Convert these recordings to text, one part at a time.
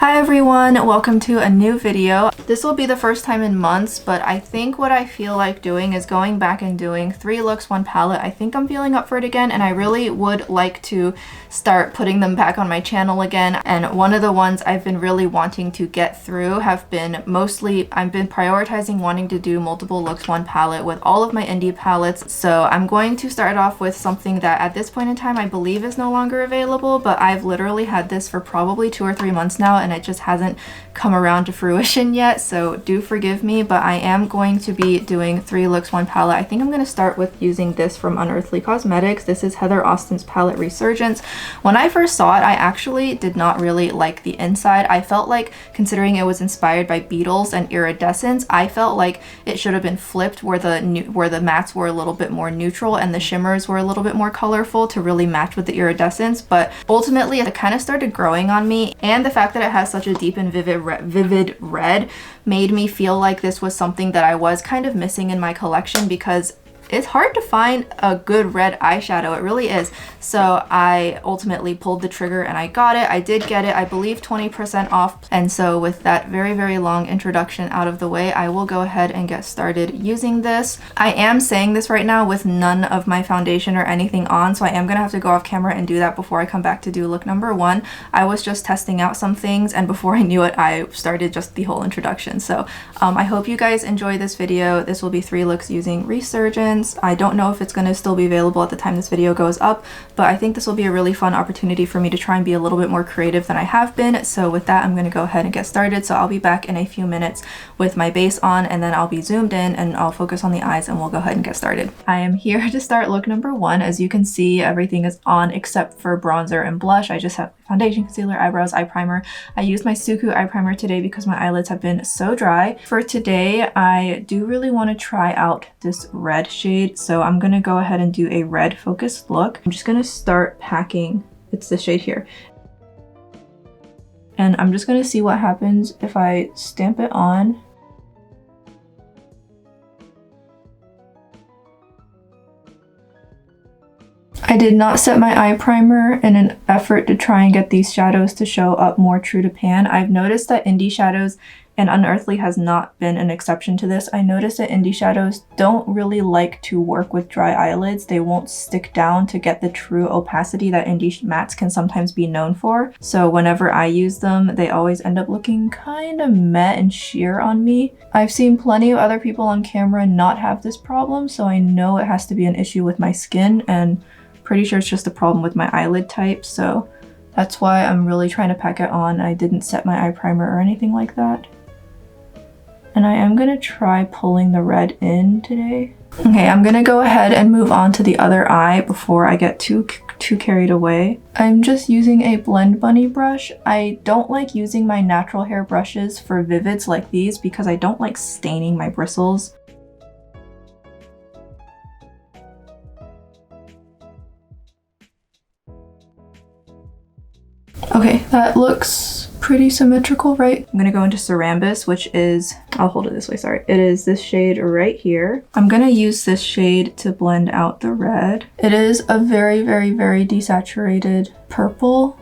Hi everyone, welcome to a new video. This will be the first time in months, but I think what I feel like doing is going back and doing 3 looks, 1 palette. I think I'm feeling up for it again, and I really would like to start putting them back on my channel again. And one of the ones I've been really wanting to get through have been mostly, I've been prioritizing wanting to do multiple looks, 1 palette with all of my indie palettes. So I'm going to start off with something that at this point in time I believe is no longer available, but I've literally had this for probably 2 or 3 months now, and it just hasn't come around to fruition yet, so do forgive me. But I am going to be doing 3 looks, 1 palette. I think I'm going to start with using this from Unearthly Cosmetics. This is Heather Austin's palette Resurgence. When I first saw it, I actually did not really like the inside. I felt like, considering it was inspired by beetles and iridescence, I felt like it should have been flipped, where the mattes were a little bit more neutral and the shimmers were a little bit more colorful to really match with the iridescence. But ultimately it kind of started growing on me, and the fact that it has such a deep and vivid red made me feel like this was something that I was kind of missing in my collection, because it's hard to find a good red eyeshadow. It really is. So I ultimately pulled the trigger and I got it. I did get it, I believe 20% off. And so with that very long introduction out of the way, I will go ahead and get started using this. I am saying this right now with none of my foundation or anything on, so I am gonna have to go off camera and do that before I come back to do look number 1. I was just testing out some things, and before I knew it, I started just the whole introduction. So I hope you guys enjoy this video. This will be 3 looks using Resurgence. I don't know if it's going to still be available at the time this video goes up, but I think this will be a really fun opportunity for me to try and be a little bit more creative than I have been. So with that, I'm going to go ahead and get started. So I'll be back in a few minutes with my base on, and then I'll be zoomed in and I'll focus on the eyes and we'll go ahead and get started. I am here to start look number 1. As you can see, everything is on except for bronzer and blush. I just have foundation, concealer, eyebrows, eye primer. I used my Suku eye primer today because my eyelids have been so dry. For today, I do really want to try out this red shade, so I'm gonna go ahead and do a red focused look. I'm just gonna start packing. It's this shade here. And I'm just gonna see what happens if I stamp it on. I did not set my eye primer in an effort to try and get these shadows to show up more true to pan. I've noticed that indie shadows, and Unearthly has not been an exception to this, I noticed that indie shadows don't really like to work with dry eyelids. They won't stick down to get the true opacity that indie mattes can sometimes be known for. So whenever I use them, they always end up looking kind of matte and sheer on me. I've seen plenty of other people on camera not have this problem, so I know it has to be an issue with my skin, and pretty sure it's just a problem with my eyelid type. So that's why I'm really trying to pack it on. I didn't set my eye primer or anything like that. And I am gonna try pulling the red in today. Okay, I'm gonna go ahead and move on to the other eye before I get too carried away. I'm just using a Blend Bunny brush. I don't like using my natural hair brushes for vivids like these because I don't like staining my bristles. Okay, that looks pretty symmetrical, right? I'm gonna go into Cerambus, which is, I'll hold it this way, sorry. It is this shade right here. I'm gonna use this shade to blend out the red. It is a very desaturated purple.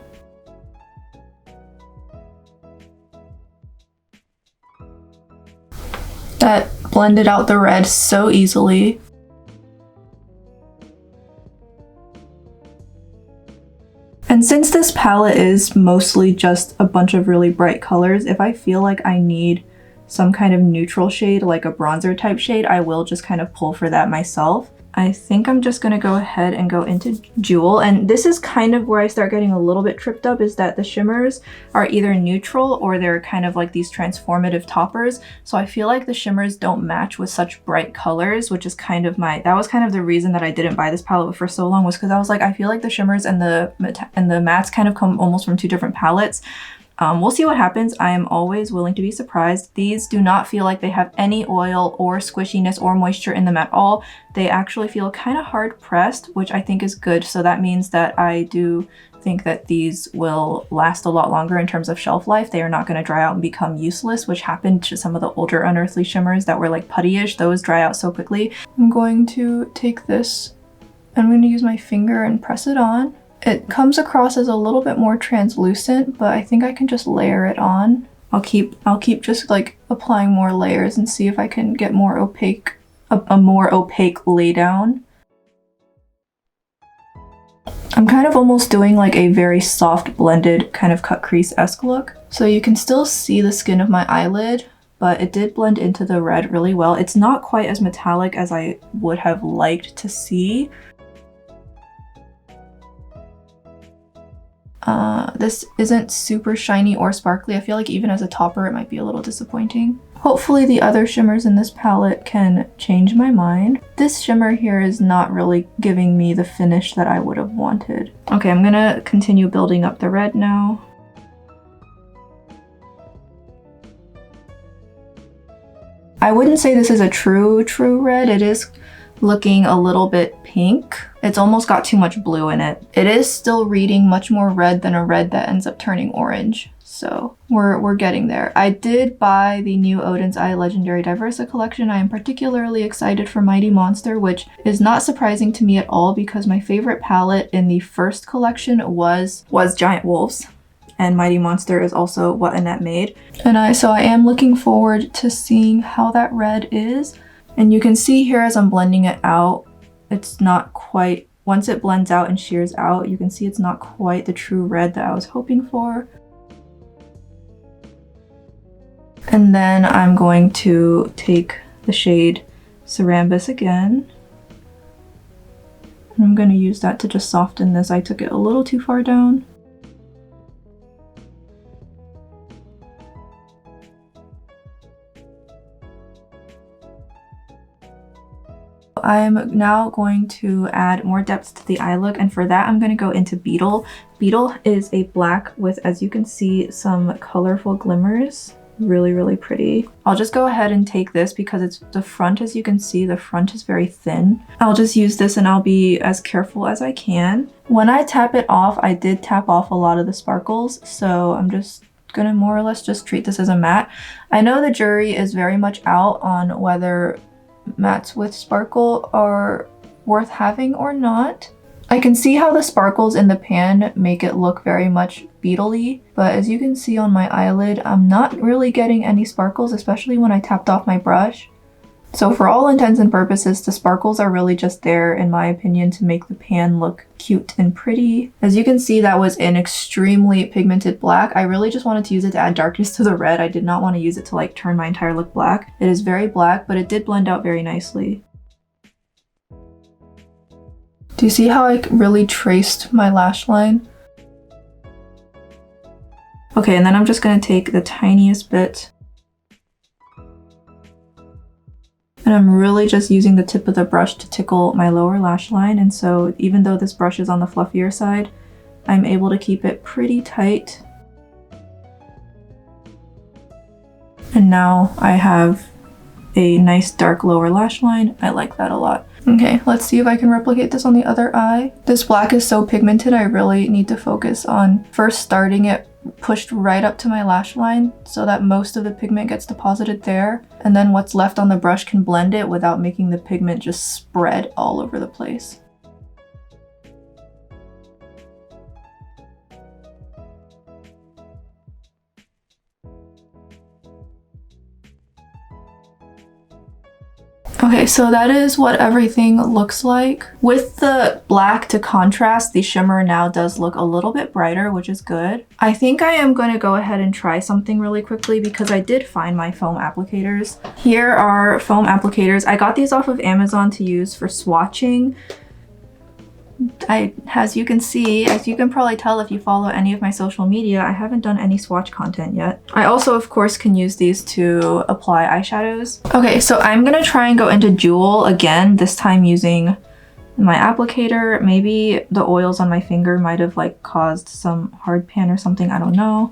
That blended out the red so easily. And since this palette is mostly just a bunch of really bright colors, if I feel like I need some kind of neutral shade, like a bronzer type shade, I will just kind of pull for that myself. I think I'm just gonna go ahead and go into Jewel, and this is kind of where I start getting a little bit tripped up, is that the shimmers are either neutral or they're kind of like these transformative toppers. So I feel like the shimmers don't match with such bright colors, which is kind of that was kind of the reason that I didn't buy this palette for so long, was because I was like, I feel like the shimmers and the mattes kind of come almost from 2 different palettes. We'll see what happens. I am always willing to be surprised. These do not feel like they have any oil or squishiness or moisture in them at all. They actually feel kind of hard pressed, which I think is good. So that means that I do think that these will last a lot longer in terms of shelf life. They are not going to dry out and become useless, which happened to some of the older Unearthly shimmers that were like puttyish. Those dry out so quickly. I'm going to take this, I'm going to use my finger and press it on. It comes across as a little bit more translucent, but I think I can just layer it on. I'll keep just like applying more layers and see if I can get more opaque, a more opaque laydown. I'm kind of almost doing like a very soft blended kind of cut crease-esque look. So you can still see the skin of my eyelid, but it did blend into the red really well. It's not quite as metallic as I would have liked to see. This isn't super shiny or sparkly. I feel like even as a topper it might be a little disappointing. Hopefully the other shimmers in this palette can change my mind. This shimmer here is not really giving me the finish that I would have wanted. Okay, I'm gonna continue building up the red now. I wouldn't say this is a true red. It is looking a little bit pink. It's almost got too much blue in it. It is still reading much more red than a red that ends up turning orange. So we're getting there. I did buy the new Odin's Eye Legendary Diversa collection. I am particularly excited for Mighty Monster, which is not surprising to me at all because my favorite palette in the first collection was Giant Wolves. And Mighty Monster is also what Annette made. And so I am looking forward to seeing how that red is. And you can see here as I'm blending it out, it's not quite, once it blends out and shears out, you can see it's not quite the true red that I was hoping for. And then I'm going to take the shade Cerambus again. And I'm going to use that to just soften this. I took it a little too far down. I'm now going to add more depth to the eye look, and for that I'm going to go into Beetle. Beetle is a black with, as you can see, some colorful glimmers. Really pretty. I'll just go ahead and take this because it's the front, as you can see, the front is very thin. I'll just use this and I'll be as careful as I can. When I tap it off, I did tap off a lot of the sparkles, so I'm just gonna more or less just treat this as a matte. I know the jury is very much out on whether mattes with sparkle are worth having or not. I can see how the sparkles in the pan make it look very much Beetle-y, but as you can see on my eyelid, I'm not really getting any sparkles, especially when I tapped off my brush. So for all intents and purposes, the sparkles are really just there, in my opinion, to make the pan look cute and pretty. As you can see, that was an extremely pigmented black. I really just wanted to use it to add darkness to the red. I did not want to use it to like turn my entire look black. It is very black, but it did blend out very nicely. Do you see how I really traced my lash line? Okay, and then I'm just going to take the tiniest bit. And I'm really just using the tip of the brush to tickle my lower lash line, and so even though this brush is on the fluffier side, I'm able to keep it pretty tight. And now I have a nice dark lower lash line. I like that a lot. Okay, let's see if I can replicate this on the other eye. This black is so pigmented, I really need to focus on first starting it pushed right up to my lash line so that most of the pigment gets deposited there, and then what's left on the brush can blend it without making the pigment just spread all over the place. Okay, so that is what everything looks like. With the black to contrast, the shimmer now does look a little bit brighter, which is good. I think I am going to go ahead and try something really quickly because I did find my foam applicators. Here are foam applicators. I got these off of Amazon to use for swatching. As you can see, as you can probably tell if you follow any of my social media, I haven't done any swatch content yet. I also, of course, can use these to apply eyeshadows. Okay, so I'm gonna try and go into Jewel again, this time using my applicator. Maybe the oils on my finger might have like caused some hard pan or something, I don't know.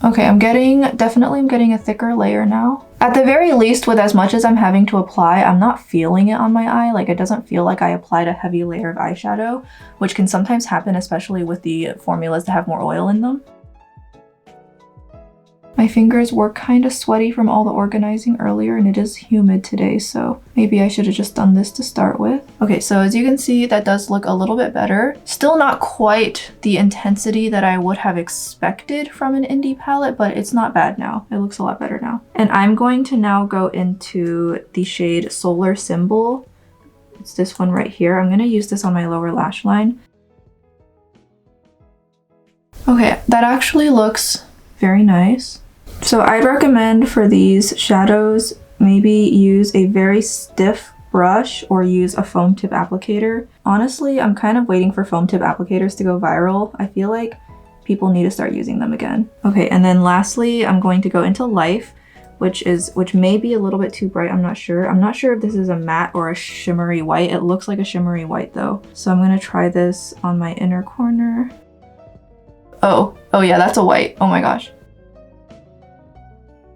Okay, I'm getting a thicker layer now. At the very least, with as much as I'm having to apply, I'm not feeling it on my eye. Like, it doesn't feel like I applied a heavy layer of eyeshadow, which can sometimes happen, especially with the formulas that have more oil in them. My fingers were kind of sweaty from all the organizing earlier, and it is humid today, so maybe I should have just done this to start with. Okay, so as you can see, that does look a little bit better. Still not quite the intensity that I would have expected from an indie palette, but it's not bad now. It looks a lot better now. And I'm going to now go into the shade Solar Symbol. It's this one right here. I'm going to use this on my lower lash line. Okay, that actually looks very nice. So I'd recommend for these shadows, maybe use a very stiff brush or use a foam tip applicator. Honestly, I'm kind of waiting for foam tip applicators to go viral. I feel like people need to start using them again. Okay, and then lastly, I'm going to go into Life, which may be a little bit too bright. I'm not sure. I'm not sure if this is a matte or a shimmery white. It looks like a shimmery white though. So I'm gonna try this on my inner corner. Oh yeah, that's a white. Oh my gosh.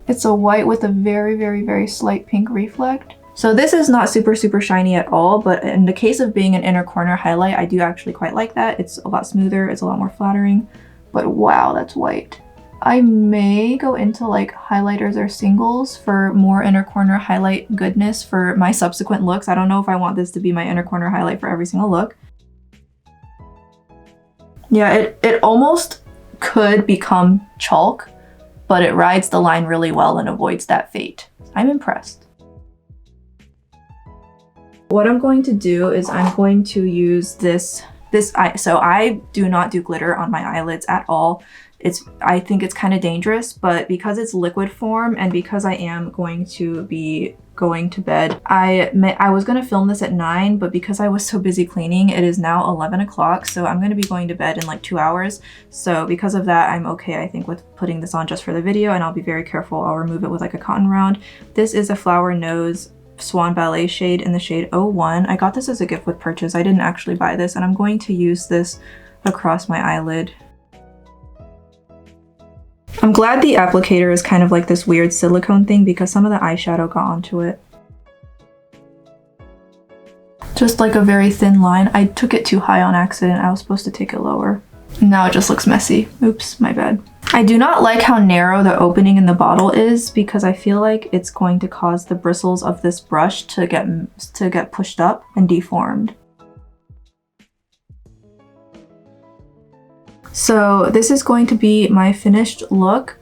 It's a white with a very, very, very slight pink reflect. So this is not super, super shiny at all, but in the case of being an inner corner highlight, I do actually quite like that. It's a lot smoother, it's a lot more flattering, but wow, that's white. I may go into like highlighters or singles for more inner corner highlight goodness for my subsequent looks. I don't know if I want this to be my inner corner highlight for every single look. Yeah, it almost could become chalk, but it rides the line really well and avoids that fate. I'm impressed. What I'm going to do is I'm going to use this eye. So I do not do glitter on my eyelids at all. I think it's kind of dangerous, but because it's liquid form and because I am going to be going to bed, I was going to film this at 9, but because I was so busy cleaning, it is now 11 o'clock, so I'm going to be going to bed in like 2 hours. So because of that, I'm okay, I think, with putting this on just for the video, and I'll be very careful. I'll remove it with like a cotton round. This is a Flower Nose Swan Ballet shade in the shade 01. I got this as a gift with purchase. I didn't actually buy this, and I'm going to use this across my eyelid. I'm glad the applicator is kind of like this weird silicone thing because some of the eyeshadow got onto it. Just like a very thin line. I took it too high on accident. I was supposed to take it lower. Now it just looks messy. Oops, my bad. I do not like how narrow the opening in the bottle is because I feel like it's going to cause the bristles of this brush to get pushed up and deformed. So this is going to be my finished look.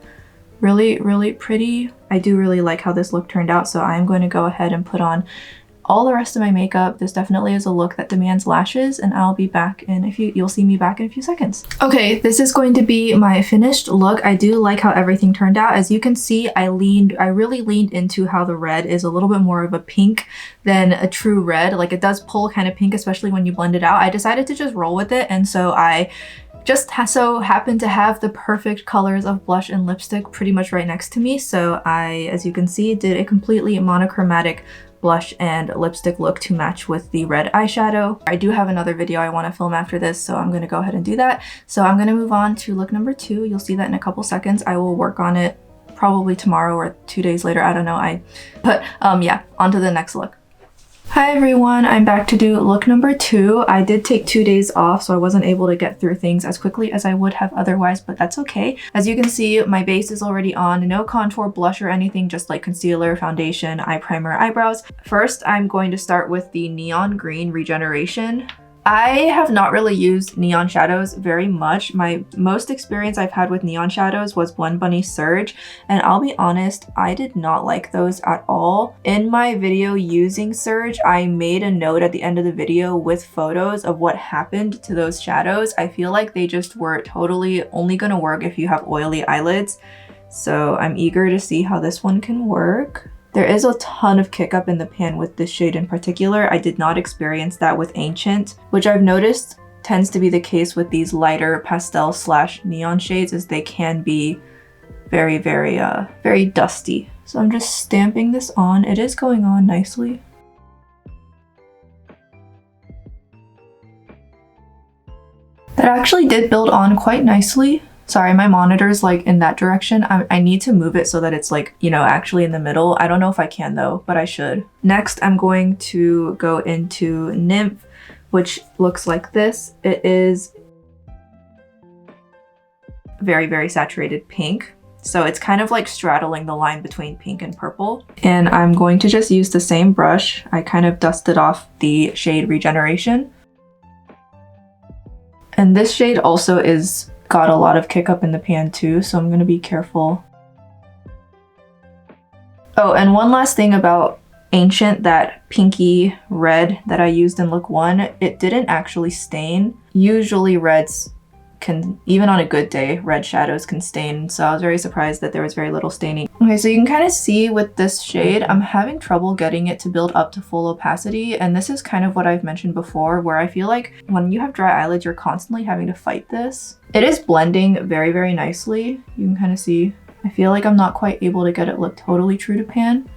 Really, really pretty. I do really like how this look turned out, so I'm going to go ahead and put on all the rest of my makeup. This definitely is a look that demands lashes, and I'll be back in you'll see me back in a few seconds. Okay, this is going to be my finished look. I do like how everything turned out. As you can see, I really leaned into how the red is a little bit more of a pink than a true red. Like, it does pull kind of pink, especially when you blend it out. I decided to just roll with it, and so I just so happened to have the perfect colors of blush and lipstick pretty much right next to me. So I, as you can see, did a completely monochromatic blush and lipstick look to match with the red eyeshadow. I do have another video I want to film after this, so I'm going to go ahead and do that. So I'm going to move on to look number 2. You'll see that in a couple seconds. I will work on it probably tomorrow or 2 days later. I don't know. Yeah, on to the next look. Hi everyone, I'm back to do look number 2. I did take 2 days off, so I wasn't able to get through things as quickly as I would have otherwise, but that's okay. As you can see, my base is already on. No contour, blush, or anything, just like concealer, foundation, eye primer, eyebrows. First, I'm going to start with the Neon Green Regeneration. I have not really used neon shadows very much. My most experience I've had with neon shadows was Blend Bunny Surge, and I'll be honest, I did not like those at all. In my video using Surge, I made a note at the end of the video with photos of what happened to those shadows. I feel like they just were totally only gonna work if you have oily eyelids. So I'm eager to see how this one can work. There is a ton of kick up in the pan with this shade in particular. I did not experience that with Ancient, which I've noticed tends to be the case with these lighter pastel / neon shades, as they can be very, very dusty. So I'm just stamping this on. It is going on nicely. That actually did build on quite nicely. Sorry, my monitor's like in that direction. I need to move it so that it's like, you know, actually in the middle. I don't know if I can though, but I should. Next, I'm going to go into Nymph, which looks like this. It is very, very saturated pink. So it's kind of like straddling the line between pink and purple. And I'm going to just use the same brush. I kind of dusted off the shade Regeneration. And this shade also got a lot of kick up in the pan too, so I'm gonna be careful. Oh, and one last thing about Ancient, that pinky red that I used in look 1, it didn't actually stain. Usually reds can, even on a good day, red shadows can stain, so I was very surprised that there was very little staining. Okay, so you can kind of see with this shade, I'm having trouble getting it to build up to full opacity, and this is kind of what I've mentioned before, where I feel like when you have dry eyelids, you're constantly having to fight this. It is blending very, very nicely. You can kind of see, I feel like I'm not quite able to get it look totally true to pan.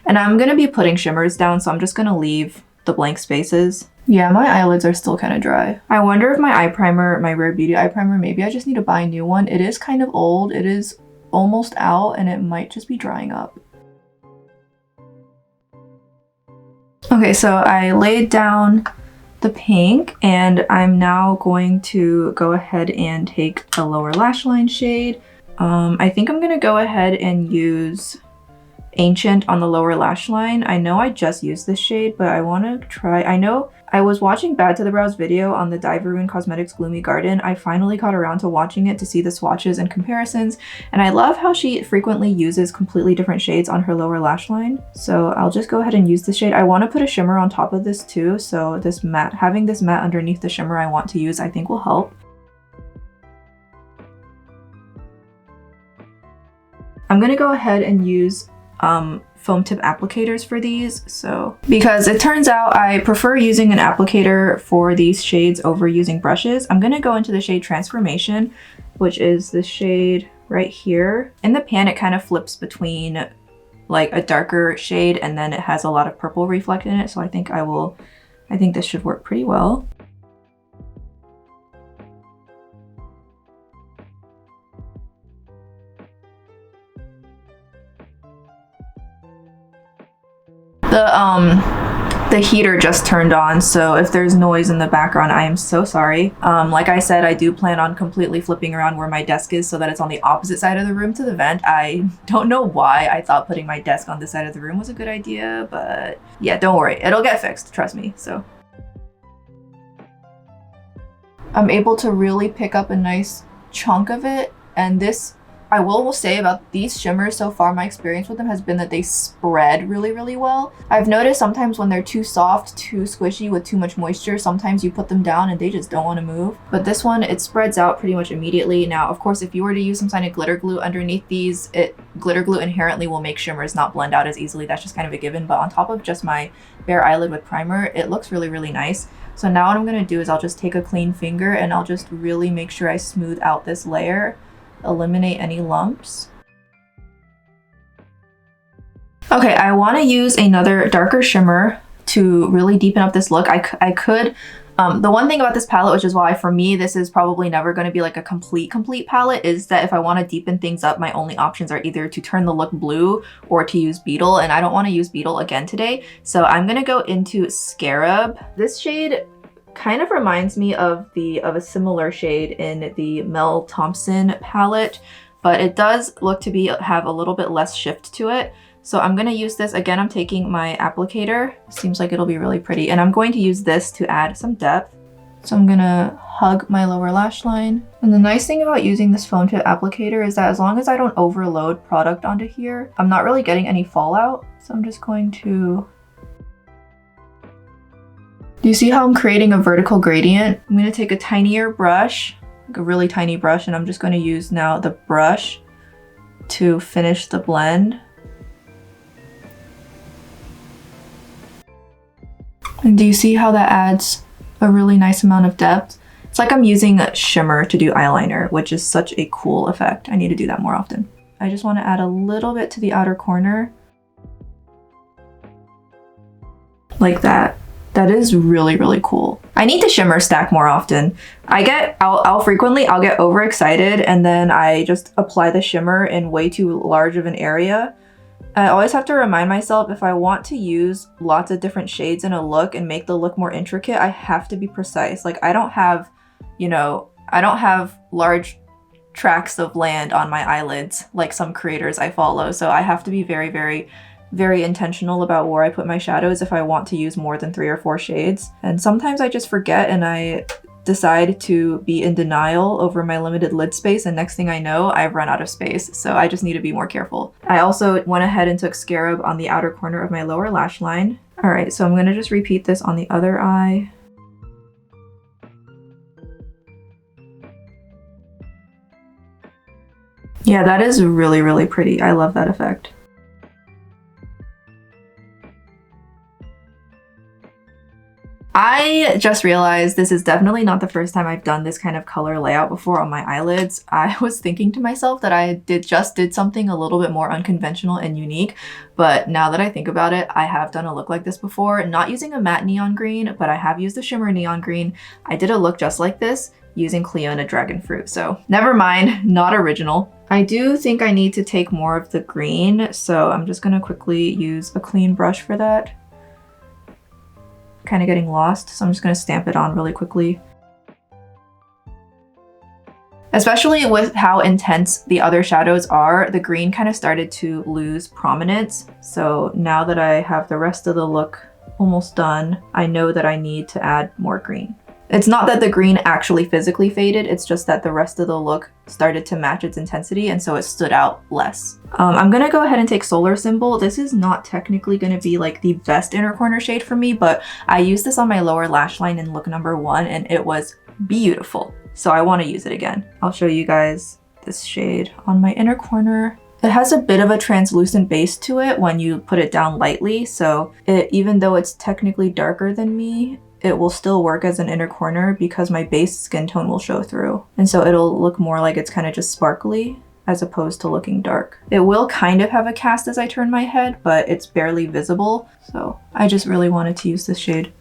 And I'm gonna be putting shimmers down, so I'm just gonna leave the blank spaces. Yeah, my eyelids are still kind of dry. I wonder if my eye primer, my Rare Beauty eye primer, maybe I just need to buy a new one. It is kind of old. It is almost out and it might just be drying up. Okay, so I laid down the pink and I'm now going to go ahead and take a lower lash line shade. I think I'm gonna go ahead and use Ancient on the lower lash line. I know I just used this shade, but I want to try. I know I was watching Bad to the Brows video on the Diveroon Cosmetics Gloomy Garden. I finally got around to watching it to see the swatches and comparisons, and I love how she frequently uses completely different shades on her lower lash line. So I'll just go ahead and use this shade. I want to put a shimmer on top of this too, so this matte, having this matte underneath the shimmer I want to use, I think will help. I'm gonna go ahead and use foam tip applicators for these, so because it turns out I prefer using an applicator for these shades over using brushes. I'm gonna go into the shade Transformation, which is the shade right here. In the pan it kind of flips between like a darker shade and then it has a lot of purple reflect in it, so I think this should work pretty well. The heater just turned on, so if there's noise in the background, I am so sorry. Like I said, I do plan on completely flipping around where my desk is so that it's on the opposite side of the room to the vent. I don't know why I thought putting my desk on this side of the room was a good idea, but yeah, don't worry. It'll get fixed, trust me, so. I'm able to really pick up a nice chunk of it, and this, I will say about these shimmers so far, my experience with them has been that they spread really, really well. I've noticed sometimes when they're too soft, too squishy with too much moisture, sometimes you put them down and they just don't want to move. But this one, it spreads out pretty much immediately. Now, of course, if you were to use some kind of glitter glue underneath these, glitter glue inherently will make shimmers not blend out as easily. That's just kind of a given. But on top of just my bare eyelid with primer, it looks really, really nice. So now what I'm going to do is I'll just take a clean finger and I'll just really make sure I smooth out this layer. Eliminate any lumps. Okay, I want to use another darker shimmer to really deepen up this look. I could, the one thing about this palette, which is why for me this is probably never going to be like a complete palette, is that if I want to deepen things up, my only options are either to turn the look blue or to use Beetle, and I don't want to use Beetle again today. So I'm going to go into Scarab. This shade kind of reminds me of a similar shade in the Mel Thompson palette, but it does look to have a little bit less shift to it. So I'm going to use this again. I'm taking my applicator. Seems like it'll be really pretty, and I'm going to use this to add some depth. So I'm gonna hug my lower lash line. And the nice thing about using this foam tip applicator is that as long as I don't overload product onto here, I'm not really getting any fallout. So I'm just going to, do you see how I'm creating a vertical gradient? I'm going to take a tinier brush, like a really tiny brush, and I'm just going to use now the brush to finish the blend. And do you see how that adds a really nice amount of depth? It's like I'm using a shimmer to do eyeliner, which is such a cool effect. I need to do that more often. I just want to add a little bit to the outer corner. Like that. That is really, really cool. I need to shimmer stack more often. I'll frequently get overexcited and then I just apply the shimmer in way too large of an area. I always have to remind myself, if I want to use lots of different shades in a look and make the look more intricate, I have to be precise. Like I don't have, you know, I don't have large tracts of land on my eyelids like some creators I follow. So I have to be very intentional about where I put my shadows if I want to use more than 3 or 4 shades. And sometimes I just forget and I decide to be in denial over my limited lid space, and next thing I know, I've run out of space. So I just need to be more careful. I also went ahead and took Scarab on the outer corner of my lower lash line. All right, so I'm gonna just repeat this on the other eye. Yeah, that is really pretty. I love that effect. I just realized this is definitely not the first time I've done this kind of color layout before on my eyelids. I was thinking to myself that I just did something a little bit more unconventional and unique, but now that I think about it, I have done a look like this before, not using a matte neon green, but I have used a shimmer neon green. I did a look just like this using Cleona Dragon Fruit, so never mind, not original. I do think I need to take more of the green, so I'm just gonna quickly use a clean brush for that. Kind of getting lost, so I'm just going to stamp it on really quickly. Especially with how intense the other shadows are, the green kind of started to lose prominence. So now that I have the rest of the look almost done, I know that I need to add more green. It's not that the green actually physically faded, it's just that the rest of the look started to match its intensity, and so it stood out less. I'm gonna go ahead and take Solar Symbol. This is not technically gonna be like the best inner corner shade for me, but I used this on my lower lash line in look number 1 and it was beautiful. So I wanna use it again. I'll show you guys this shade on my inner corner. It has a bit of a translucent base to it when you put it down lightly, so even though it's technically darker than me, it will still work as an inner corner because my base skin tone will show through. And so it'll look more like it's kind of just sparkly as opposed to looking dark. It will kind of have a cast as I turn my head, but it's barely visible. So I just really wanted to use this shade.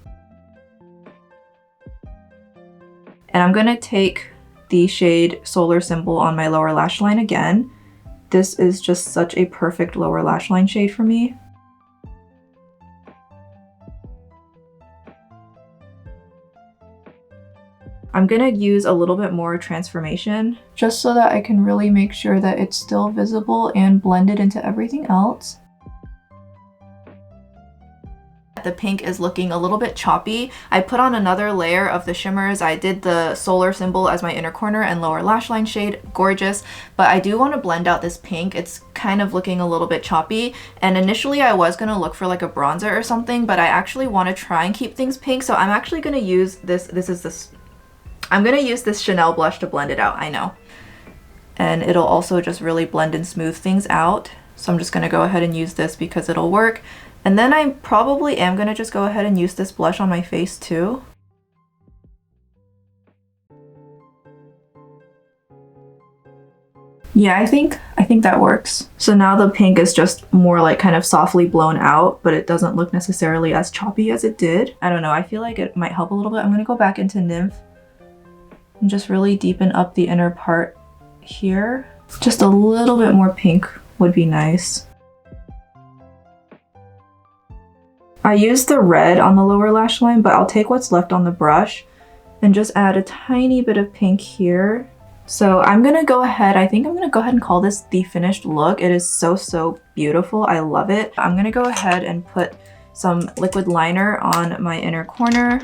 And I'm gonna take the shade Solar Symbol on my lower lash line again. This is just such a perfect lower lash line shade for me. I'm gonna use a little bit more transformation just so that I can really make sure that it's still visible and blended into everything else. The pink is looking a little bit choppy. I put on another layer of the shimmers. I did the Solar Symbol as my inner corner and lower lash line shade, gorgeous, but I do want to blend out this pink. It's kind of looking a little bit choppy, and initially I was going to look for like a bronzer or something, but I actually want to try and keep things pink, so I'm actually going to use I'm gonna use this Chanel blush to blend it out, I know. And it'll also just really blend and smooth things out. So I'm just gonna go ahead and use this because it'll work. And then I probably am gonna just go ahead and use this blush on my face too. Yeah, I think that works. So now the pink is just more like kind of softly blown out, but it doesn't look necessarily as choppy as it did. I don't know, I feel like it might help a little bit. I'm gonna go back into Nymph and just really deepen up the inner part here. Just a little bit more pink would be nice. I used the red on the lower lash line, but I'll take what's left on the brush and just add a tiny bit of pink here. So I'm gonna go ahead, I think I'm gonna go ahead and call this the finished look. It is so beautiful, I love it. I'm gonna go ahead and put some liquid liner on my inner corner.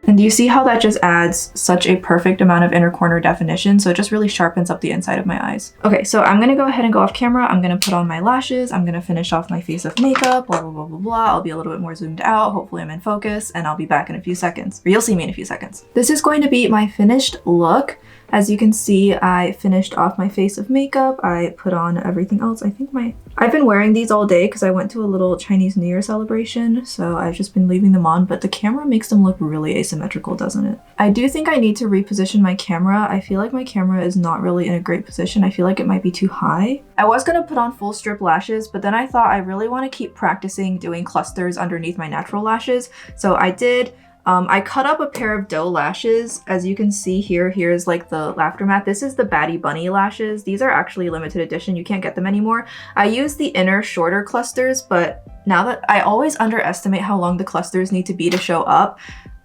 And do you see how that just adds such a perfect amount of inner corner definition? So it just really sharpens up the inside of my eyes. Okay, so I'm gonna go ahead and go off camera. I'm gonna put on my lashes. I'm gonna finish off my face of makeup, blah, blah, blah, blah, blah. I'll be a little bit more zoomed out. Hopefully I'm in focus, and I'll be back in a few seconds. Or you'll see me in a few seconds. This is going to be my finished look. As you can see, I finished off my face of makeup. I put on everything else. I've been wearing these all day because I went to a little Chinese New Year celebration, so I've just been leaving them on, but the camera makes them look really asymmetrical, doesn't it? I do think I need to reposition my camera. I feel like my camera is not really in a great position. I feel like it might be too high. I was gonna put on full strip lashes, but then I thought I really want to keep practicing doing clusters underneath my natural lashes, so I did. I cut up a pair of doe lashes. As you can see here, here's like the laughter mat. This is the Batty Bunny lashes. These are actually limited edition. You can't get them anymore. I use the inner shorter clusters, but now that I always underestimate how long the clusters need to be to show up.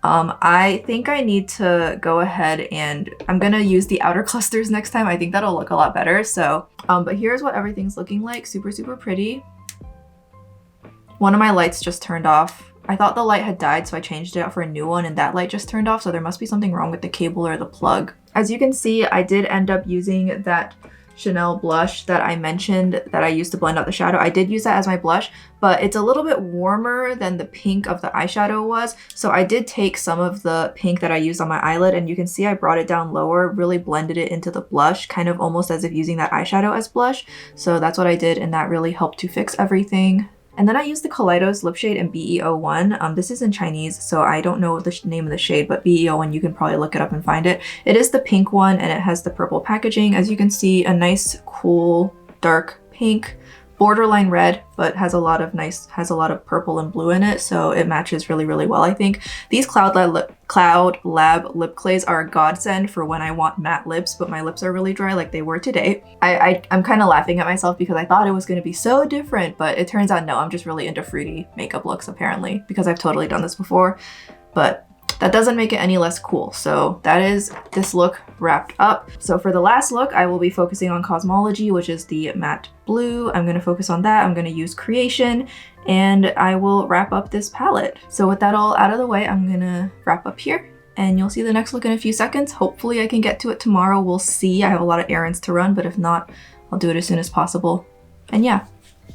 I think I need to go ahead and I'm gonna use the outer clusters next time. I think that'll look a lot better. So, but here's what everything's looking like. Super, super pretty. One of my lights just turned off. I thought the light had died, so I changed it out for a new one, and that light just turned off, so there must be something wrong with the cable or the plug. As you can see, I did end up using that Chanel blush that I mentioned that I used to blend out the shadow. I did use that as my blush, but it's a little bit warmer than the pink of the eyeshadow was. So I did take some of the pink that I used on my eyelid, and you can see I brought it down lower, really blended it into the blush, kind of almost as if using that eyeshadow as blush. So that's what I did, and that really helped to fix everything. And then I used the Kaleidos lip shade in BE01. This is in Chinese, so I don't know the name of the shade, but BE01, you can probably look it up and find it. It is the pink one, and it has the purple packaging. As you can see, a nice, cool, dark pink, borderline red, but has a lot of purple and blue in it, so it matches really, really well, I think. These Cloud Lab lip clays are a godsend for when I want matte lips, but my lips are really dry like they were today. I'm kind of laughing at myself because I thought it was going to be so different, but it turns out no, I'm just really into fruity makeup looks apparently, because I've totally done this before, but that doesn't make it any less cool. So that is this look wrapped up. So for the last look, I will be focusing on Cosmology, which is the matte blue. I'm going to focus on that. I'm going to use Creation, and I will wrap up this palette. So with that all out of the way, I'm going to wrap up here, and you'll see the next look in a few seconds. Hopefully I can get to it tomorrow. We'll see. I have a lot of errands to run, but if not, I'll do it as soon as possible. And yeah,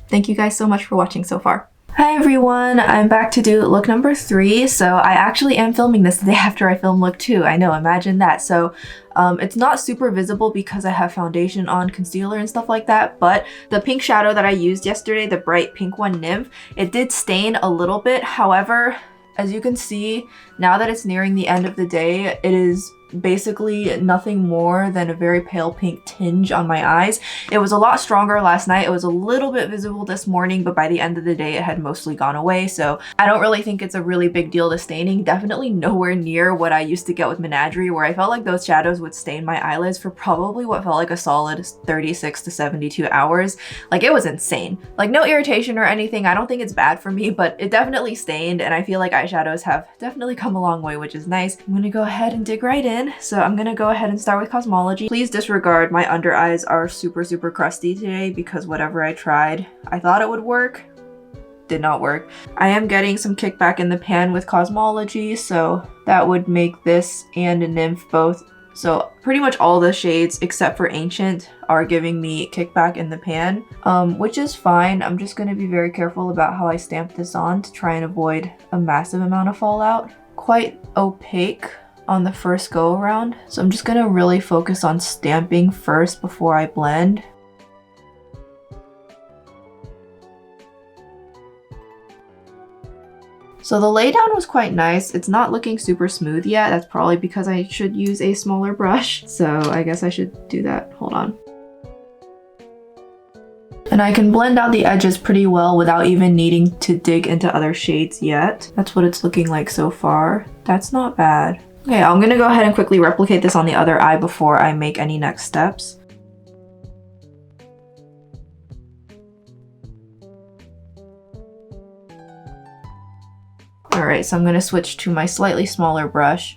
thank you guys so much for watching so far. Hi everyone, I'm back to do look number 3. So I actually am filming this the day after I film look 2. I know, imagine that. So it's not super visible because I have foundation on, concealer and stuff like that, but the pink shadow that I used yesterday, the bright pink one, Nymph, it did stain a little bit. However, as you can see, now that it's nearing the end of the day, it is basically nothing more than a very pale pink tinge on my eyes. It was a lot stronger last night. It was a little bit visible this morning, but by the end of the day it had mostly gone away, so I don't really think it's a really big deal to staining. Definitely nowhere near what I used to get with Menagerie, where I felt like those shadows would stain my eyelids for probably what felt like a solid 36 to 72 hours. Like, it was insane. Like, no irritation or anything. I don't think it's bad for me, but it definitely stained, and I feel like eyeshadows have definitely come a long way, which is nice. I'm gonna go ahead and dig right in. So I'm gonna go ahead and start with Cosmology. Please disregard my under eyes are super, super crusty today because whatever I tried, I thought it would work, did not work. I am getting some kickback in the pan with Cosmology, so that would make this and a Nymph both. So pretty much all the shades except for Ancient are giving me kickback in the pan, which is fine. I'm just gonna be very careful about how I stamp this on to try and avoid a massive amount of fallout. Quite opaque on the first go around, so I'm just gonna really focus on stamping first before I blend. So the laydown was quite nice. It's not looking super smooth yet. That's probably because I should use a smaller brush, so I guess I should do that. Hold on. And I can blend out the edges pretty well without even needing to dig into other shades yet. That's what it's looking like so far. That's not bad. Okay, I'm gonna go ahead and quickly replicate this on the other eye before I make any next steps. Alright, so I'm gonna switch to my slightly smaller brush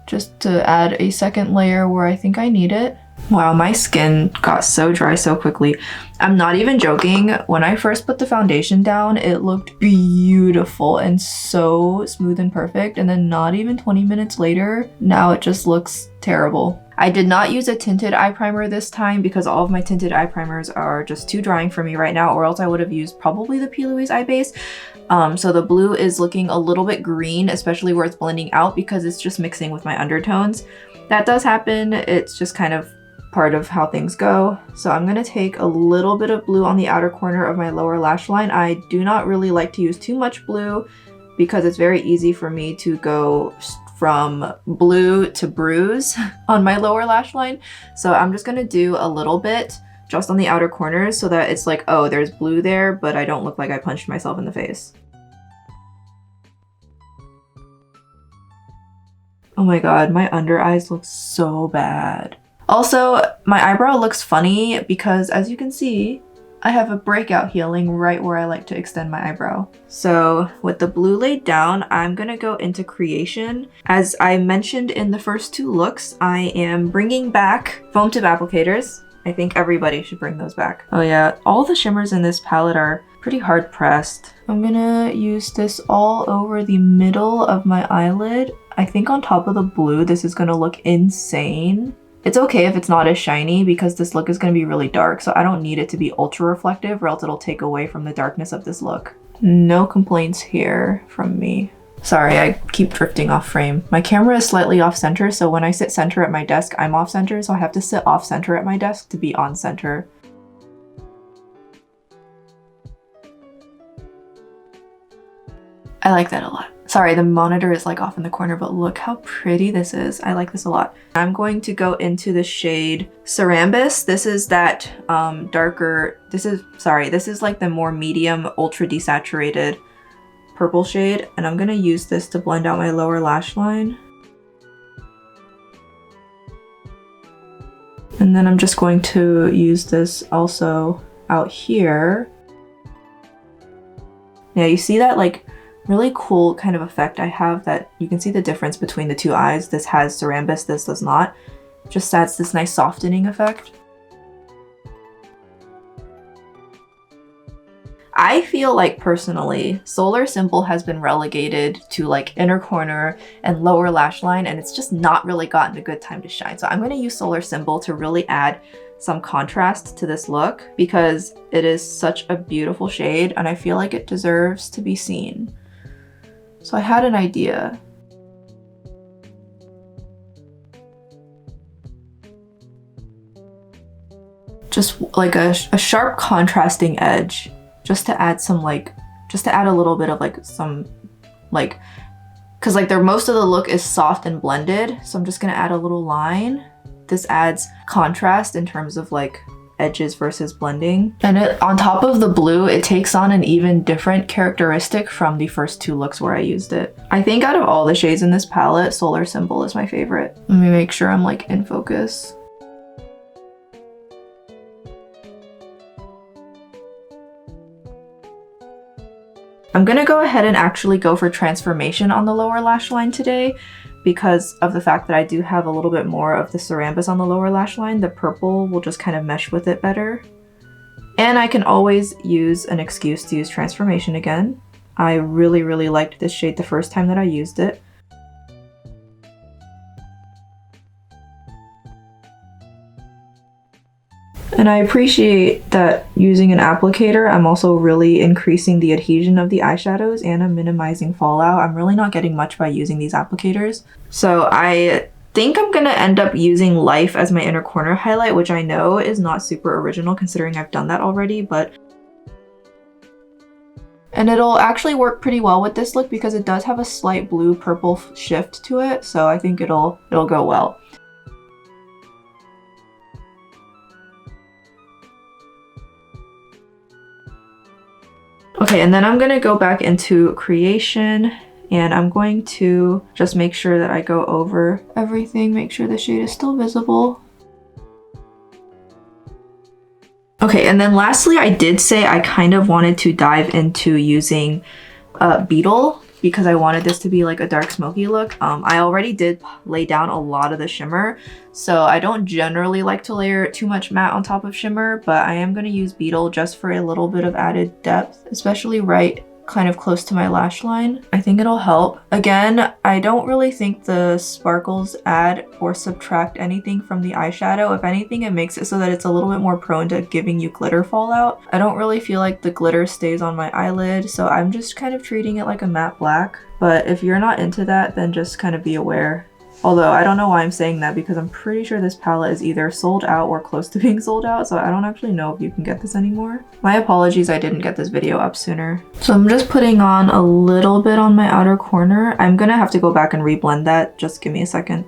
just to add a second layer where I think I need it. Wow, my skin got so dry so quickly. I'm not even joking. When I first put the foundation down, it looked beautiful and so smooth and perfect. And then not even 20 minutes later, now it just looks terrible. I did not use a tinted eye primer this time because all of my tinted eye primers are just too drying for me right now, or else I would have used probably the Peiliee eye base. So the blue is looking a little bit green, especially where it's blending out because it's just mixing with my undertones. That does happen. It's just kind of part of how things go. So I'm gonna take a little bit of blue on the outer corner of my lower lash line. I do not really like to use too much blue because it's very easy for me to go from blue to bruise on my lower lash line. So I'm just gonna do a little bit just on the outer corners so that it's like, oh, there's blue there, but I don't look like I punched myself in the face. Oh my god, my under eyes look so bad. Also, my eyebrow looks funny because, as you can see, I have a breakout healing right where I like to extend my eyebrow. So with the blue laid down, I'm gonna go into creation. As I mentioned in the first two looks, I am bringing back foam tip applicators. I think everybody should bring those back. Oh yeah, all the shimmers in this palette are pretty hard pressed. I'm gonna use this all over the middle of my eyelid. I think on top of the blue, this is gonna look insane. It's okay if it's not as shiny because this look is going to be really dark, so I don't need it to be ultra reflective or else it'll take away from the darkness of this look. No complaints here from me. Sorry, I keep drifting off frame. My camera is slightly off center, so when I sit center at my desk, I'm off center, so I have to sit off center at my desk to be on center. I like that a lot. Sorry, the monitor is like off in the corner, but look how pretty this is. I like this a lot. I'm going to go into the shade Cerambus. This is that darker, this is like the more medium, ultra desaturated purple shade. And I'm gonna use this to blend out my lower lash line. And then I'm just going to use this also out here. Yeah, you see that like really cool kind of effect I have that you can see the difference between the two eyes. This has Cerambus, this does not. Just adds this nice softening effect. I feel like personally, Solar Simple has been relegated to like inner corner and lower lash line, and it's just not really gotten a good time to shine. So I'm going to use Solar Simple to really add some contrast to this look because it is such a beautiful shade and I feel like it deserves to be seen. So I had an idea. Just like a sharp contrasting edge, just to add some like, just to add a little bit of like some like, cause like most of the look is soft and blended. So I'm just gonna add a little line. This adds contrast in terms of like edges versus blending. And on top of the blue, it takes on an even different characteristic from the first two looks where I used it. I think out of all the shades in this palette, Solar Simple is my favorite. Let me make sure I'm like in focus. I'm gonna go ahead and actually go for transformation on the lower lash line today because of the fact that I do have a little bit more of the Cerambus on the lower lash line. The purple will just kind of mesh with it better. And I can always use an excuse to use transformation again. I really, really liked this shade the first time that I used it. And I appreciate that using an applicator, I'm also really increasing the adhesion of the eyeshadows and I'm minimizing fallout. I'm really not getting much by using these applicators. So I think I'm gonna end up using Life as my inner corner highlight, which I know is not super original considering I've done that already, but and it'll actually work pretty well with this look because it does have a slight blue purple shift to it. So I think it'll go well. Okay, and then I'm gonna go back into creation and I'm going to just make sure that I go over everything, make sure the shade is still visible. Okay, and then lastly, I did say I kind of wanted to dive into using Beetle because I wanted this to be like a dark smoky look. I already did lay down a lot of the shimmer, so I don't generally like to layer too much matte on top of shimmer, but I am going to use Beetle just for a little bit of added depth, especially right kind of close to my lash line. I think it'll help. Again, I don't really think the sparkles add or subtract anything from the eyeshadow. If anything, it makes it so that it's a little bit more prone to giving you glitter fallout. I don't really feel like the glitter stays on my eyelid, so I'm just kind of treating it like a matte black. But if you're not into that, then just kind of be aware. Although I don't know why I'm saying that because I'm pretty sure this palette is either sold out or close to being sold out, so I don't actually know if you can get this anymore. My apologies, I didn't get this video up sooner. So I'm just putting on a little bit on my outer corner. I'm gonna have to go back and reblend that. Just give me a second.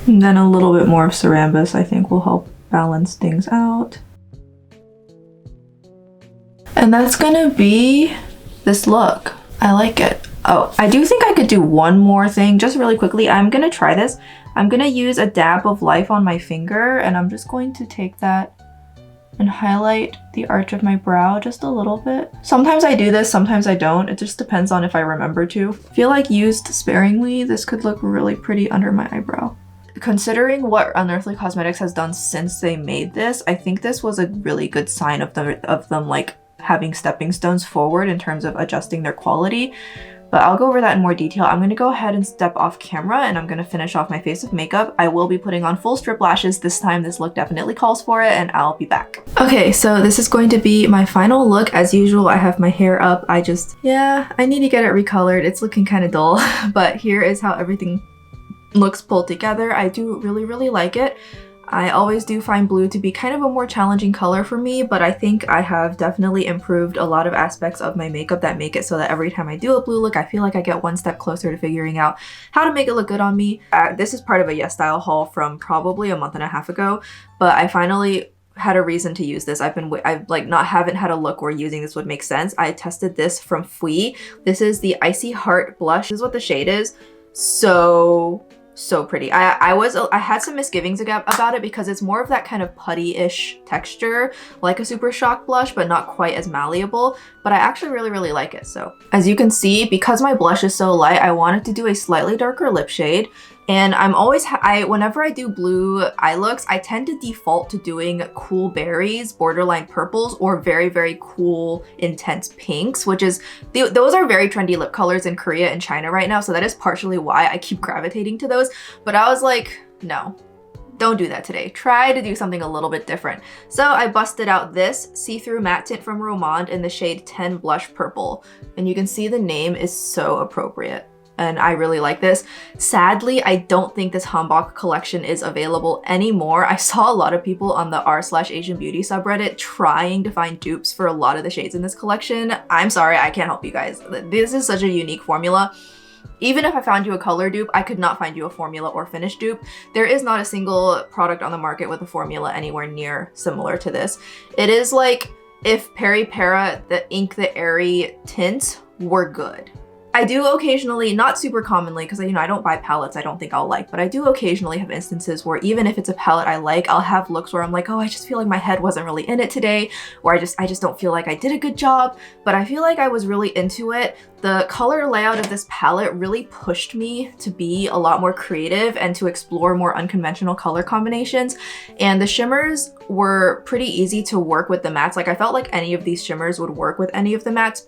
And then a little bit more of Cerambus I think will help balance things out. And that's gonna be this look. I like it. Oh, I do think I could do one more thing just really quickly. I'm gonna try this. I'm gonna use a dab of Life on my finger, and I'm just going to take that and highlight the arch of my brow just a little bit. Sometimes I do this, sometimes I don't. It just depends on if I remember to. I feel like used sparingly, this could look really pretty under my eyebrow. Considering what Unearthly Cosmetics has done since they made this, I think this was a really good sign of them like having stepping stones forward in terms of adjusting their quality. But I'll go over that in more detail. I'm gonna go ahead and step off camera and I'm gonna finish off my face with makeup. I will be putting on full strip lashes this time. This look definitely calls for it, and I'll be back. Okay, so this is going to be my final look. As usual, I have my hair up. I need to get it recolored. It's looking kind of dull, but here is how everything looks pulled together. I do really like it. I always do find blue to be kind of a more challenging color for me, but I think I have definitely improved a lot of aspects of my makeup that make it so that every time I do a blue look, I feel like I get one step closer to figuring out how to make it look good on me. This is part of a YesStyle haul from probably a month and a half ago, but I finally had a reason to use this. Haven't had a look where using this would make sense. I tested this from FOXWAFFLES. This is the Icy Heart blush. This is what the shade is. So pretty. I had some misgivings about it because it's more of that kind of putty-ish texture, like a Super Shock blush, but not quite as malleable. But I actually really like it. So as you can see, because my blush is so light, I wanted to do a slightly darker lip shade. And whenever I do blue eye looks, I tend to default to doing cool berries, borderline purples, or very cool intense pinks, which is, those are very trendy lip colors in Korea and China right now. So that is partially why I keep gravitating to those. But I was like, no, don't do that today. Try to do something a little bit different. So I busted out this see-through matte tint from Romand in the shade 10 Blush Purple. And you can see the name is so appropriate. And I really like this. Sadly, I don't think this Hanbok collection is available anymore. I saw a lot of people on the r/Asian Beauty subreddit trying to find dupes for a lot of the shades in this collection. I'm sorry, I can't help you guys. This is such a unique formula. Even if I found you a color dupe, I could not find you a formula or finish dupe. There is not a single product on the market with a formula anywhere near similar to this. It is like if Peri Para, the Ink the Airy tints were good. I do occasionally, not super commonly, because I don't buy palettes I don't think I'll like, but I do occasionally have instances where even if it's a palette I like, I'll have looks where I'm like, oh, I just feel like my head wasn't really in it today, or I just don't feel like I did a good job. But I feel like I was really into it. The color layout of this palette really pushed me to be a lot more creative and to explore more unconventional color combinations. And the shimmers were pretty easy to work with the mattes. Like I felt like any of these shimmers would work with any of the mattes.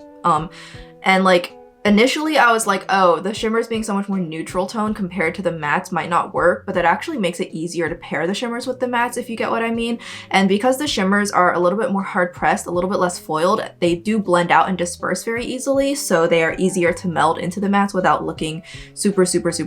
And like, initially, I was like, oh, the shimmers being so much more neutral tone compared to the mattes might not work, but that actually makes it easier to pair the shimmers with the mattes, if you get what I mean. And because the shimmers are a little bit more hard pressed, a little bit less foiled, they do blend out and disperse very easily, so they are easier to meld into the mattes without looking super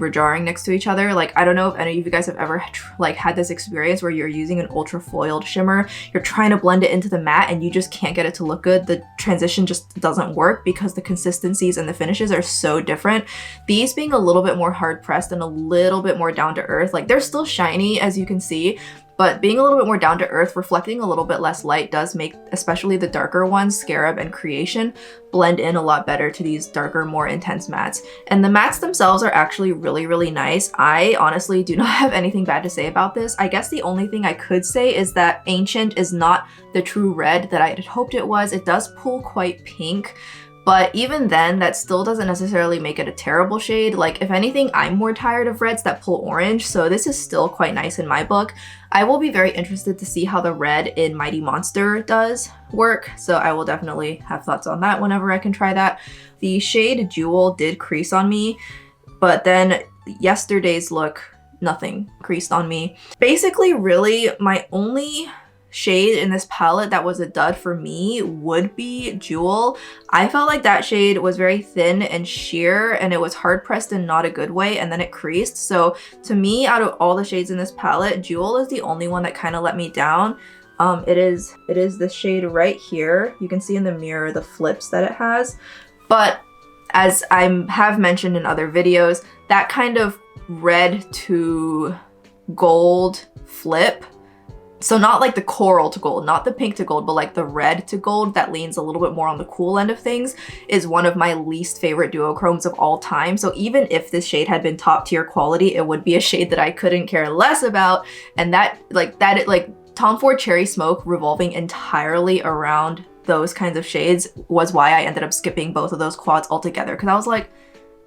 jarring next to each other. Like, I don't know if any of you guys have ever had this experience where you're using an ultra foiled shimmer, you're trying to blend it into the matte and you just can't get it to look good. The transition just doesn't work because the consistencies and the finishes are so different. These being a little bit more hard pressed and a little bit more down to earth, like they're still shiny as you can see, but being a little bit more down to earth, reflecting a little bit less light does make especially the darker ones, Scarab and Creation, blend in a lot better to these darker, more intense mattes. And the mattes themselves are actually really nice. I honestly do not have anything bad to say about this. I guess the only thing I could say is that Ancient is not the true red that I had hoped it was. It does pull quite pink, but even then, that still doesn't necessarily make it a terrible shade. Like, if anything, I'm more tired of reds that pull orange, so this is still quite nice in my book. I will be very interested to see how the red in Mighty Monster does work, so I will definitely have thoughts on that whenever I can try that. The shade Jewel did crease on me, but then yesterday's look, nothing creased on me. Basically, really, my only shade in this palette that was a dud for me would be Jewel. I felt like that shade was very thin and sheer, and it was hard pressed in not a good way, and then it creased. So to me, out of all the shades in this palette, Jewel is the only one that kind of let me down. It is this shade right here. You can see in the mirror the flips that it has, but as I have mentioned in other videos, that kind of red to gold flip So not like the coral to gold, not the pink to gold, but like the red to gold that leans a little bit more on the cool end of things is one of my least favorite duochromes of all time. So even if this shade had been top tier quality, it would be a shade that I couldn't care less about. And Tom Ford Cherry Smoke revolving entirely around those kinds of shades was why I ended up skipping both of those quads altogether, because I was like,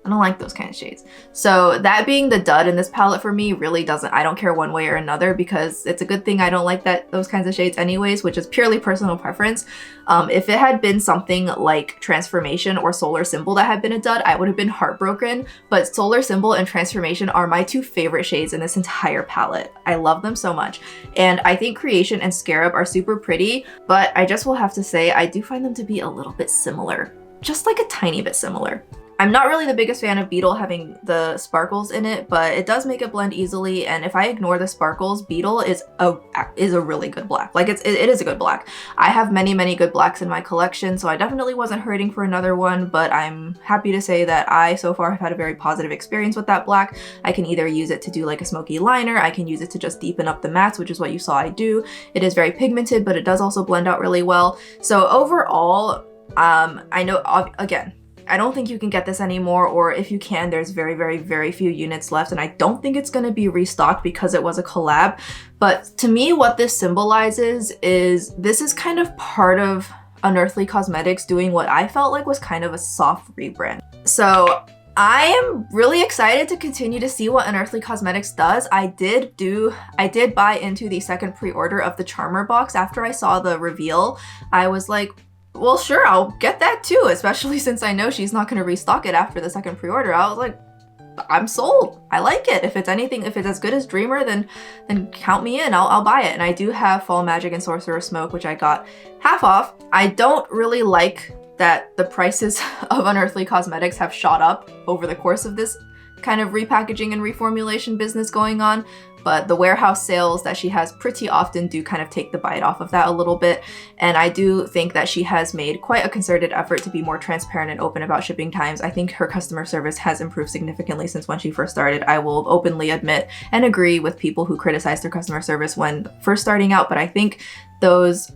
I don't like those kind of shades. So that being the dud in this palette for me really doesn't, I don't care one way or another, because it's a good thing I don't like those kinds of shades anyways, which is purely personal preference. If it had been something like Transformation or Solar Symbol that had been a dud, I would have been heartbroken. But Solar Symbol and Transformation are my two favorite shades in this entire palette. I love them so much. And I think Creation and Scarab are super pretty, but I just will have to say I do find them to be a little bit similar. Just like a tiny bit similar. I'm not really the biggest fan of Beetle having the sparkles in it, but it does make it blend easily, and if I ignore the sparkles, Beetle is a really good black. Like it is a good black. I have many good blacks in my collection, so I definitely wasn't hurting for another one, but I'm happy to say that I so far have had a very positive experience with that black. I can either use it to do like a smoky liner, I can use it to just deepen up the mattes, which is what you saw I do. It is very pigmented, but it does also blend out really well. So overall, I know, again, I don't think you can get this anymore, or if you can, there's very few units left, and I don't think it's going to be restocked because it was a collab. But to me, what this symbolizes is this is kind of part of Unearthly Cosmetics doing what I felt like was kind of a soft rebrand. So I am really excited to continue to see what Unearthly Cosmetics does. I did buy into the second pre-order of the Charmer box after I saw the reveal. I was like, well, sure, I'll get that too, especially since I know she's not going to restock it after the second pre-order. I was like, I'm sold. I like it. If it's anything, if it's as good as Dreamer, then count me in. I'll buy it. And I do have Fall Magic and Sorcerer's Smoke, which I got half off. I don't really like that the prices of Unearthly Cosmetics have shot up over the course of this kind of repackaging and reformulation business going on, but the warehouse sales that she has pretty often do kind of take the bite off of that a little bit. And I do think that she has made quite a concerted effort to be more transparent and open about shipping times. I think her customer service has improved significantly since when she first started. I will openly admit and agree with people who criticized her customer service when first starting out, but I think those,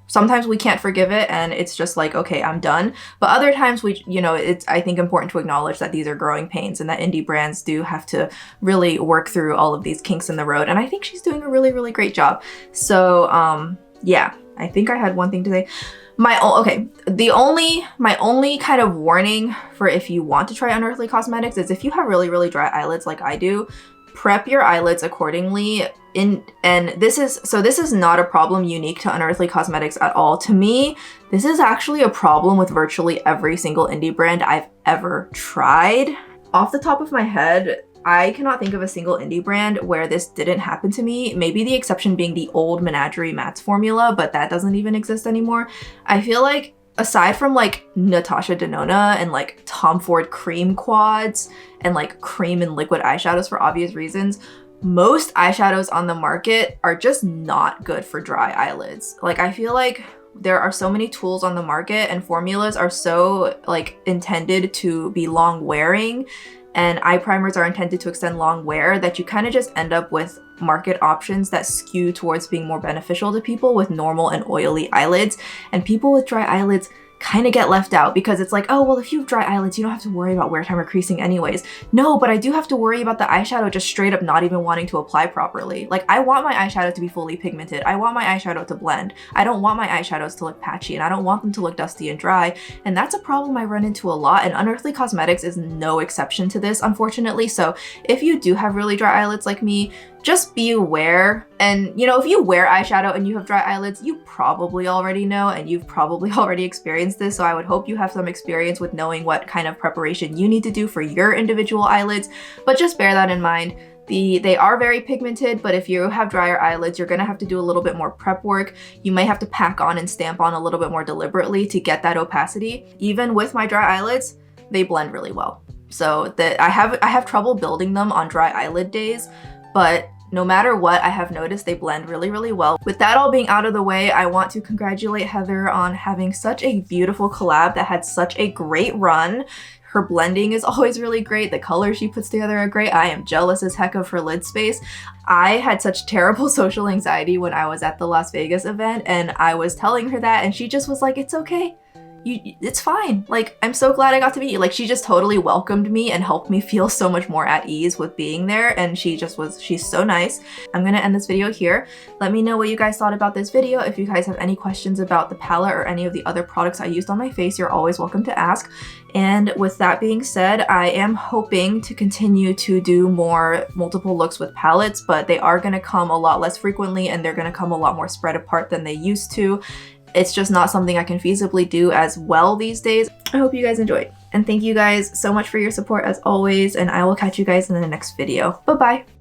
sometimes we can't forgive it and it's just like, okay, I'm done. But other times it's, I think, important to acknowledge that these are growing pains and that indie brands do have to really work through all of these kinks in the road. And I think she's doing a really great job. So yeah, I think I had one thing to say. My only kind of warning for if you want to try Unearthly Cosmetics is if you have really dry eyelids like I do, prep your eyelids accordingly. And this is not a problem unique to Unearthly Cosmetics at all. To me, this is actually a problem with virtually every single indie brand I've ever tried. Off the top of my head, I cannot think of a single indie brand where this didn't happen to me. Maybe the exception being the old Menagerie Mattes formula, but that doesn't even exist anymore. I feel like aside from like Natasha Denona and like Tom Ford cream quads and like cream and liquid eyeshadows for obvious reasons, most eyeshadows on the market are just not good for dry eyelids. Like, I feel like there are so many tools on the market and formulas are so like intended to be long wearing, and eye primers are intended to extend long wear, that you kind of just end up with market options that skew towards being more beneficial to people with normal and oily eyelids. And people with dry eyelids kind of get left out because it's like, oh, well, if you have dry eyelids, you don't have to worry about wear time or creasing anyways. No, but I do have to worry about the eyeshadow just straight up not even wanting to apply properly. Like, I want my eyeshadow to be fully pigmented. I want my eyeshadow to blend. I don't want my eyeshadows to look patchy, and I don't want them to look dusty and dry. And that's a problem I run into a lot, and Unearthly Cosmetics is no exception to this, unfortunately. So if you do have really dry eyelids like me, just be aware. And if you wear eyeshadow and you have dry eyelids, you probably already know, and you've probably already experienced this. So I would hope you have some experience with knowing what kind of preparation you need to do for your individual eyelids. But just bear that in mind. They are very pigmented, but if you have drier eyelids, you're gonna have to do a little bit more prep work. You might have to pack on and stamp on a little bit more deliberately to get that opacity. Even with my dry eyelids, they blend really well. So I have trouble building them on dry eyelid days, but no matter what, I have noticed they blend really well. With that all being out of the way, I want to congratulate Heather on having such a beautiful collab that had such a great run. Her blending is always really great. The colors she puts together are great. I am jealous as heck of her lid space. I had such terrible social anxiety when I was at the Las Vegas event, and I was telling her that, and she just was like, it's okay. It's fine. Like, I'm so glad I got to meet you. Like, she just totally welcomed me and helped me feel so much more at ease with being there. And she's so nice. I'm gonna end this video here. Let me know what you guys thought about this video. If you guys have any questions about the palette or any of the other products I used on my face, you're always welcome to ask. And with that being said, I am hoping to continue to do more multiple looks with palettes, but they are gonna come a lot less frequently and they're gonna come a lot more spread apart than they used to. It's just not something I can feasibly do as well these days. I hope you guys enjoyed. And thank you guys so much for your support as always, and I will catch you guys in the next video. Bye-bye.